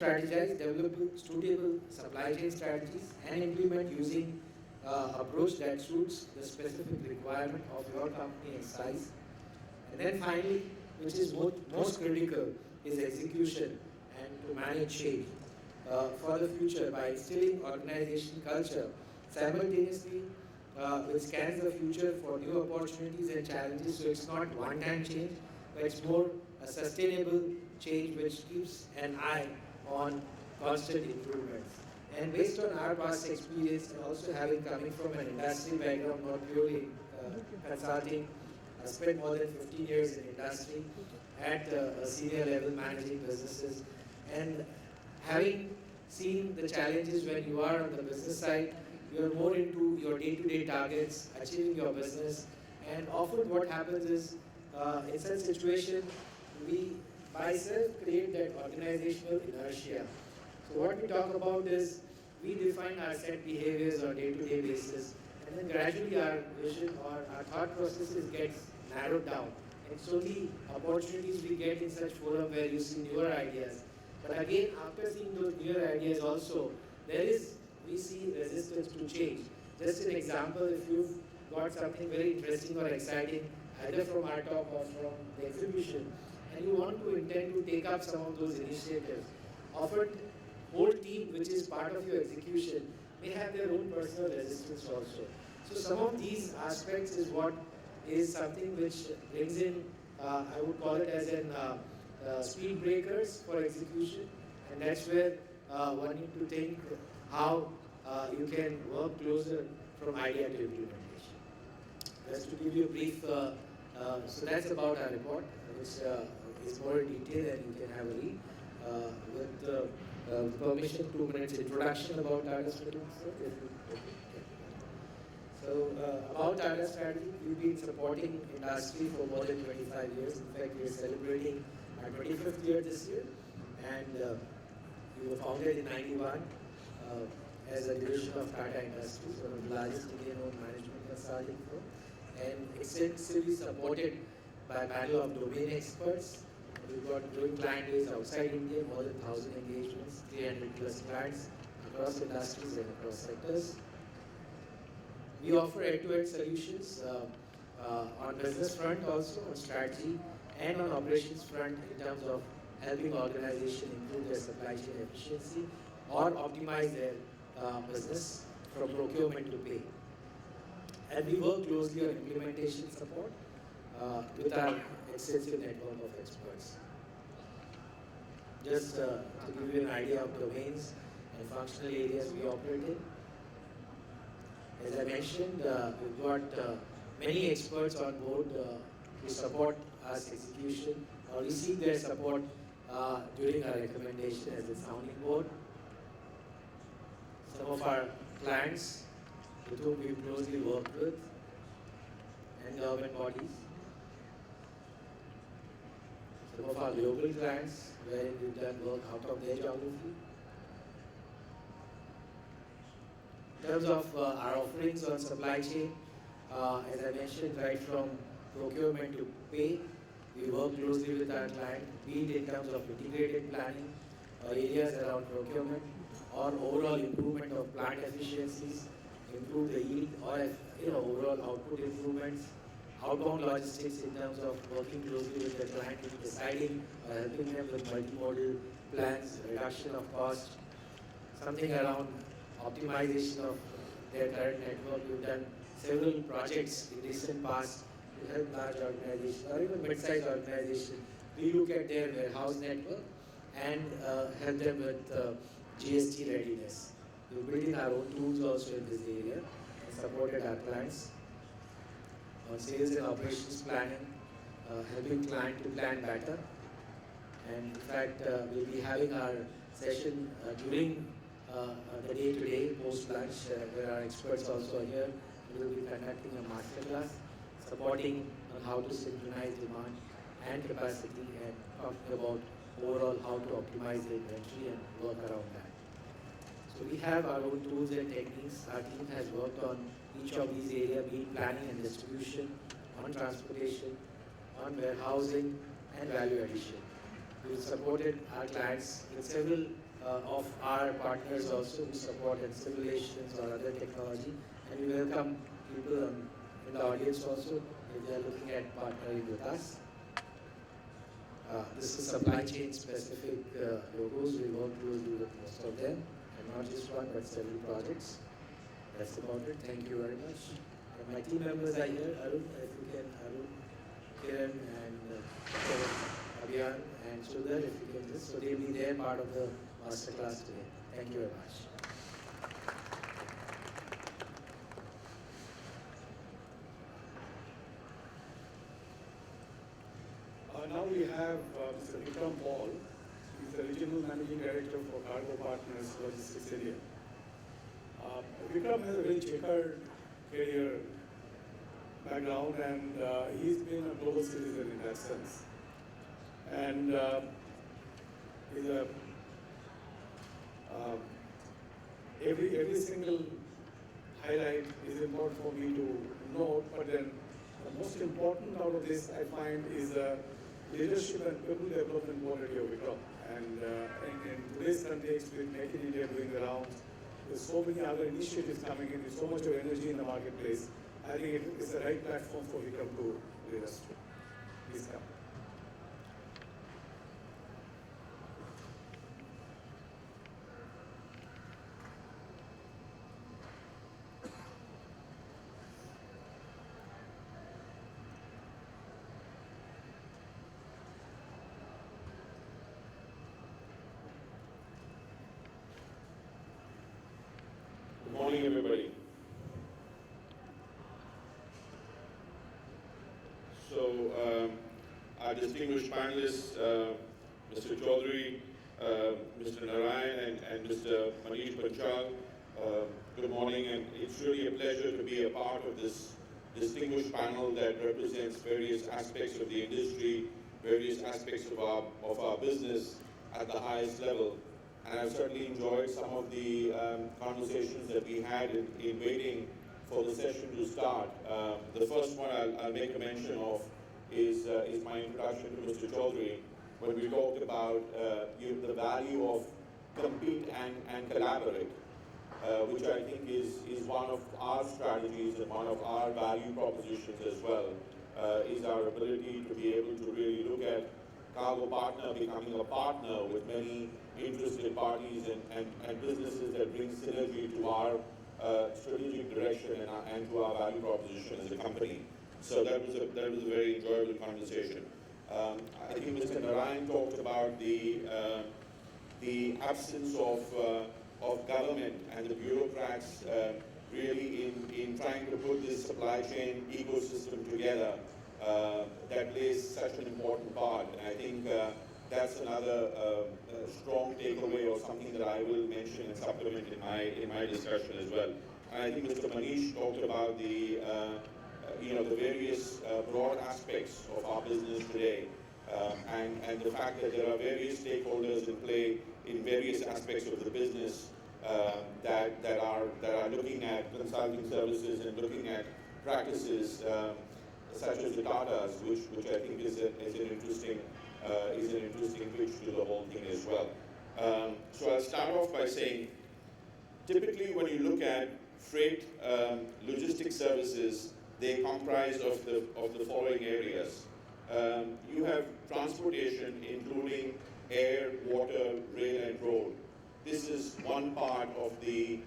strategize, develop suitable supply chain strategies, and implement using approach that suits the specific requirement of your company and size. And then finally, which is most critical, is execution and to manage change for the future by instilling organization culture simultaneously, which scans the future for new opportunities and challenges. So it's not one-time change, but it's more a sustainable change which keeps an eye on constant improvements. And based on our past experience and also having coming from an industry background, not purely consulting, I spent more than 15 years in industry at a senior level managing businesses, and having seen the challenges when you are on the business side, you are more into your day-to-day targets, achieving your business, and often what happens is in such situation we by self create that organizational inertia. So what we talk about is we define our set behaviors on day-to-day basis, and then gradually our vision or our thought processes gets narrowed down. And so the opportunities we get in such forum where you see newer ideas. But again, after seeing those newer ideas also, we see resistance to change. Just an example, if you've got something very interesting or exciting, either from our talk or from the exhibition, and you want to intend to take up some of those initiatives, often whole team which is part of your execution may have their own personal resistance also. So some of these aspects is what is something which brings in, I would call it as an speed breakers for execution, and that's where one need to think how you can work closer from idea to implementation. Just to give you a brief, so that's about our report, which is more in detail and you can have a read. With permission, 2 minutes introduction about Tata Strategy. So about Tata Strategy, we've been supporting industry for more than 25 years. In fact, we're celebrating our 25th year this year, and we were founded in '91 as a division of Tata Industries, one of the largest Indian-owned management consulting firm, and extensively supported by a panel of domain experts. We've got growing client base outside India, more than 1,000 engagements, 300 plus clients across industries and across sectors. We offer end-to-end solutions on business front also, on strategy, and on operations front in terms of helping organizations improve their supply chain efficiency or optimize their business from procurement to pay. And we work closely on implementation support with our extensive network of experts. Just to give you an idea of domains and functional areas we operate in. As I mentioned, we've got many experts on board who support us execution, or we seek their support during our recommendation as a sounding board. Some of our clients with whom we closely work with, and government bodies. Some of our global clients where we've done work out of their geography. In terms of our offerings on supply chain, as I mentioned, right from procurement to pay, we work closely with our client, be it in terms of integrated planning or areas around procurement, or overall improvement of plant efficiencies, improve the yield, or overall output improvements, outbound logistics in terms of working closely with the client in deciding or helping them with multimodal plans, reduction of cost, something around optimization of their current network. We've done several projects in recent past to help large organizations or even mid-sized organizations relook at their warehouse network and help them with GST readiness. We're building our own tools also in this area and supported our clients on sales and operations planning, helping client to plan better. And in fact, we'll be having our session during the day-to-day post-lunch, where our experts also are here. We will be conducting a masterclass supporting on how to synchronize demand and capacity and talking about overall how to optimize the inventory and work around that. So we have our own tools and techniques. Our team has worked on each of these areas, be it planning and distribution, on transportation, on warehousing, and value addition. We've supported our clients with several of our partners also who support in simulations or other technology. And we welcome people in the audience also if they are looking at partnering with us. This is supply chain specific logos. We work closely with most of them, and not just one but several projects. That's about it. Thank you very much. And my team members are here. Arun, if you can, Arun, Kiran, and Abhiyan, and Sudhar, if you can just, so they'll be there part of the masterclass today. Thank you very much. Now we have Mr. Vikram Paul. He's the Regional Managing Director for Cargo Partners Logistics India. Vikram has a very checkered career background, and he's been a global citizen in that sense. And is a every single highlight is important for me to note, but then the most important out of this I find is leadership and people development quality of Vikram. And in today's context, with Make in India doing the rounds, with so many other initiatives coming in, with so much of energy in the marketplace, I think it is the right platform for Vikram to lead us to. Please come. Good morning, everybody. So, our distinguished panelists, Mr. Chaudhary, Mr. Narayan, and Mr. Manish Panchal, good morning, and it's really a pleasure to be a part of this distinguished panel that represents various aspects of the industry, various aspects of our business at the highest level. And I've certainly enjoyed some of the conversations that we had in waiting for the session to start. The first one I'll make a mention of is my introduction to Mr. Chaudhary, when we talked about the value of compete and collaborate, which I think is one of our strategies and one of our value propositions as well, is our ability to be able to really look at Cargo Partner becoming a partner with many interested parties and businesses that bring synergy to our strategic direction and to our value proposition as a company. So that was a very enjoyable conversation. I think Mr. Narayan talked about the absence of government and the bureaucrats really in trying to put this supply chain ecosystem together that plays such an important part. And I think that's another strong takeaway or something that I will mention and supplement in my discussion as well. And I think Mr. Manish talked about the various broad aspects of our business today, and the fact that there are various stakeholders in play in various aspects of the business that are looking at consulting services and looking at practices such as the Tatas, which I think is an interesting pitch to the whole thing as well. So I'll start off by saying, typically when you look at freight logistics services, they comprise of the following areas. You have transportation, including air, water, rail, and road. This is one part of the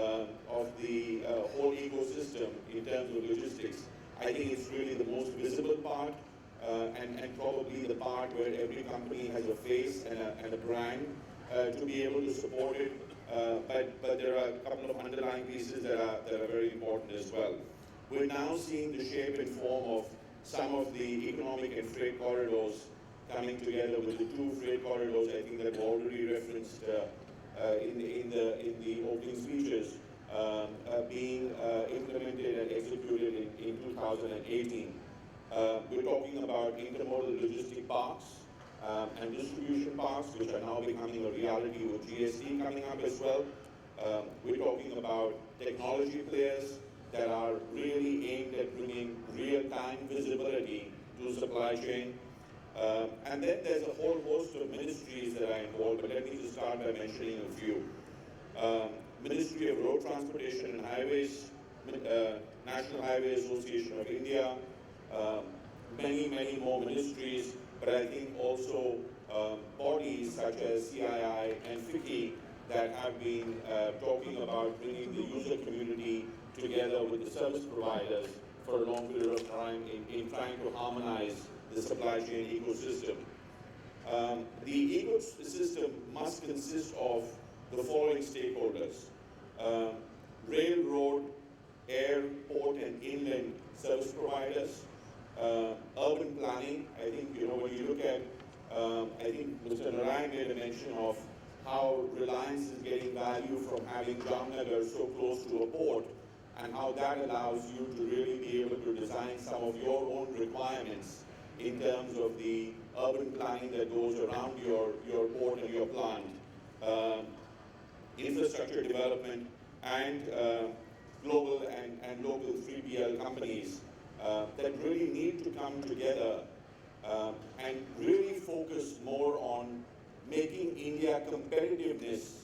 whole ecosystem in terms of logistics. I think it's really the most visible part, and probably the part where every company has a face and a brand to be able to support it. But there are a couple of underlying pieces that are very important as well. We're now seeing the shape and form of some of the economic and freight corridors coming together, with the two freight corridors I think that were already referenced in the opening speeches being implemented and executed in 2018. We're talking about intermodal logistic parks and distribution parks, which are now becoming a reality with GST coming up as well. We're talking about technology players that are really aimed at bringing real-time visibility to supply chain. And then there's a whole host of ministries that are involved, but let me just start by mentioning a few. Ministry of Road Transportation and Highways, National Highway Association of India, many more ministries, but I think also bodies such as CII and FICCI that have been talking about bringing the user community together with the service providers for a long period of time in trying to harmonize the supply chain ecosystem. The ecosystem must consist of the following stakeholders: railroad, air, port, and inland service providers, urban planning. I think, when you look at, I think Mr. Narayan made a mention of how Reliance is getting value from having Jamnagar so close to a port, and how that allows you to really be able to design some of your own requirements in terms of the urban planning that goes around your port and your plant, infrastructure development, and global and local 3PL companies that really need to come together and really focus more on making India competitiveness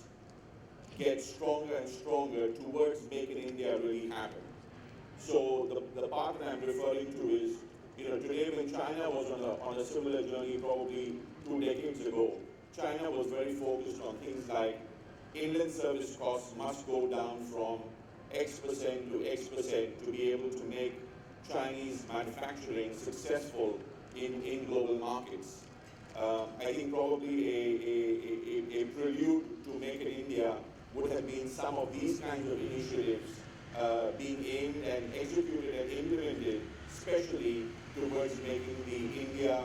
get stronger and stronger towards making India really happen. So the part that I'm referring to is, today when China was on a similar journey probably 2 decades ago, China was very focused on things like inland service costs must go down from X% to X% to be able to make Chinese manufacturing successful in global markets. I think probably a prelude to Make in India would have been some of these kinds of initiatives being aimed and executed and implemented, especially towards making the India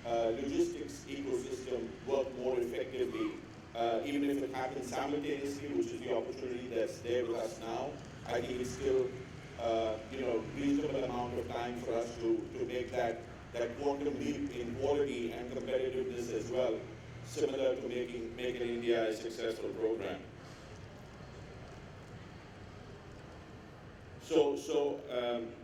logistics ecosystem work more effectively, even if it happens simultaneously, which is the opportunity that's there with us now. I think it's still reasonable amount of time for us to make that quantum leap in quality and competitiveness as well, similar to making Make in India a successful program. So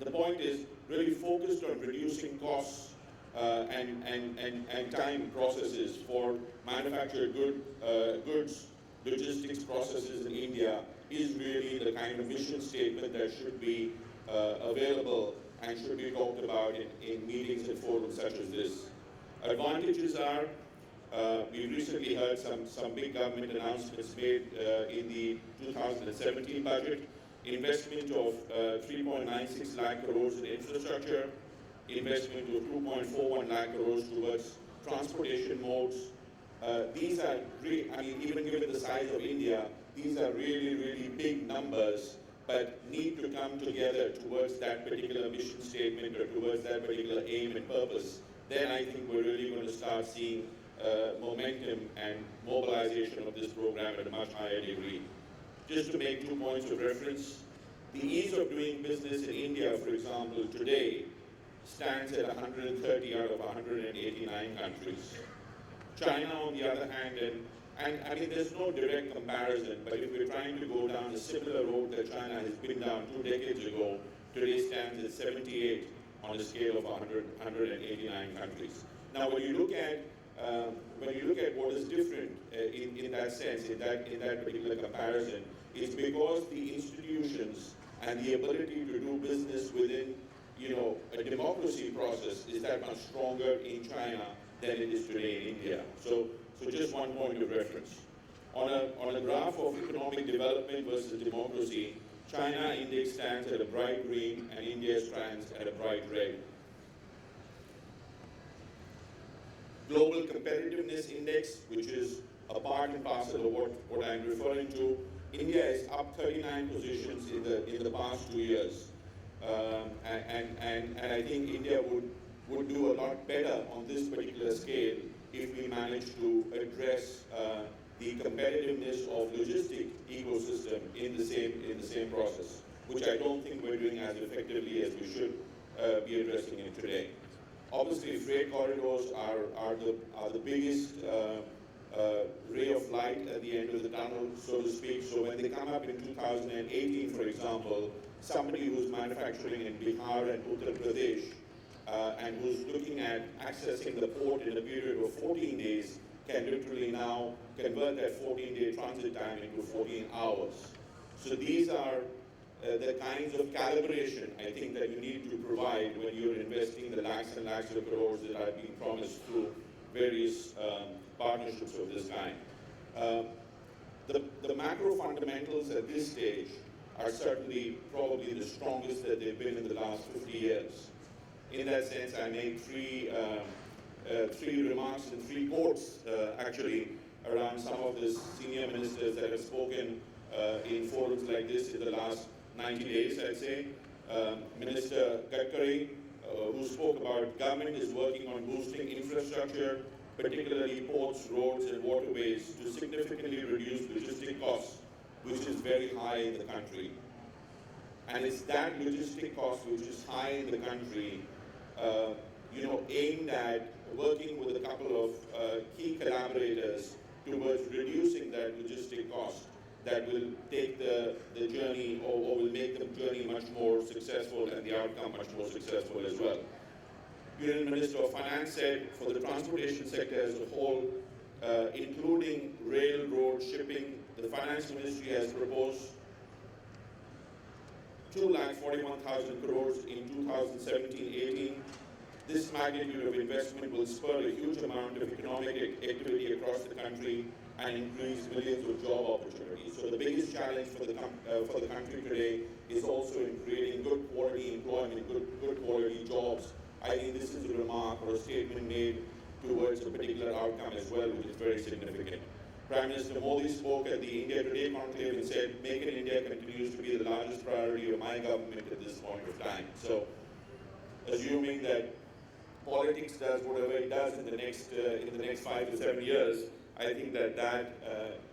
the point is really focused on reducing costs and time processes for manufactured goods, logistics processes in India is really the kind of mission statement that should be available and should be talked about in meetings and forums such as this. Advantages are, we recently heard some big government announcements made in the 2017 budget. Investment of 3.96 lakh crores in infrastructure, investment of 2.41 lakh crores towards transportation modes. These are, even given the size of India, these are really big numbers, but need to come together towards that particular mission statement or towards that particular aim and purpose. Then I think we're really going to start seeing momentum and mobilization of this program at a much higher degree. Just to make 2 points of reference, the ease of doing business in India, for example, today stands at 130 out of 189 countries. China, on the other hand, and I mean, there's no direct comparison, but if we're trying to go down a similar road that China has been down 2 decades ago, today stands at 78 on a scale of 189 countries. Now, when you look at what is different in that sense, in that particular comparison, it's because the institutions and the ability to do business within, a democracy process is that much stronger in China than it is today in India. So just 1 point of reference. On a graph of economic development versus democracy, China index stands at a bright green and India stands at a bright red. Global Competitiveness Index, which is a part and parcel of what I'm referring to, India is up 39 positions in the past 2 years. And I think India would do a lot better on this particular scale if we manage to address the competitiveness of logistic ecosystem in the same process, which I don't think we're doing as effectively as we should be addressing it today. Obviously, freight corridors are the biggest ray of light at the end of the tunnel, so to speak. So when they come up in 2018, for example, somebody who's manufacturing in Bihar and Uttar Pradesh and who's looking at accessing the port in a period of 14 days can literally now convert that 14-day transit time into 14 hours. So these are the kinds of calibration I think that you need to provide when you're investing the lakhs and lakhs of crores that are being promised through various partnerships of this kind. The macro fundamentals at this stage are certainly probably the strongest that they've been in the last 50 years. In that sense, I made three remarks and three quotes actually around some of the senior ministers that have spoken in forums like this in the last 90 days, I'd say. Minister Gadkari, who spoke about government is working on boosting infrastructure, particularly ports, roads, and waterways, to significantly reduce logistic costs, which is very high in the country. And it's that logistic cost which is high in the country, aimed at working with a couple of key collaborators towards reducing that logistic cost that will take the journey or will make the journey much more successful and the outcome much more successful as well. Union Minister of Finance said for the transportation sector as a whole, including rail, road, shipping, the Finance Ministry has proposed 2,41,000 crores in 2017-18. This magnitude of investment will spur a huge amount of economic activity across the country and increase millions of job opportunities. So the biggest challenge for the country today is also in creating good quality employment, good quality jobs. I think this is a remark or a statement made towards a particular outcome as well, which is very significant. Prime Minister Modi spoke at the India Today conclave and said, "Make in India continues to be the largest priority of my government at this point of time." So, assuming that politics does whatever it does in the next 5 to 7 years, I think that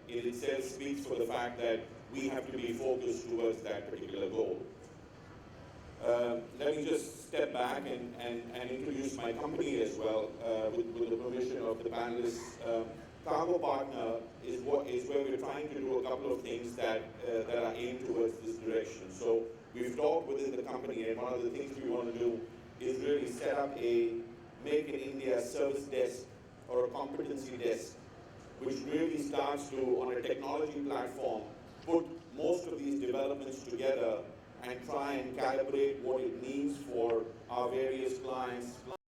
in itself speaks for the fact that we have to be focused towards that particular goal. Let me just step back and introduce my company as well, with the permission of the panelists. Cargo Partner is where we're trying to do a couple of things that are aimed towards this direction. So we've talked within the company, and one of the things we want to do is really set up a Make in India service desk or a competency desk, which really starts to, on a technology platform, put most of these developments together and try and calibrate what it means for our various clients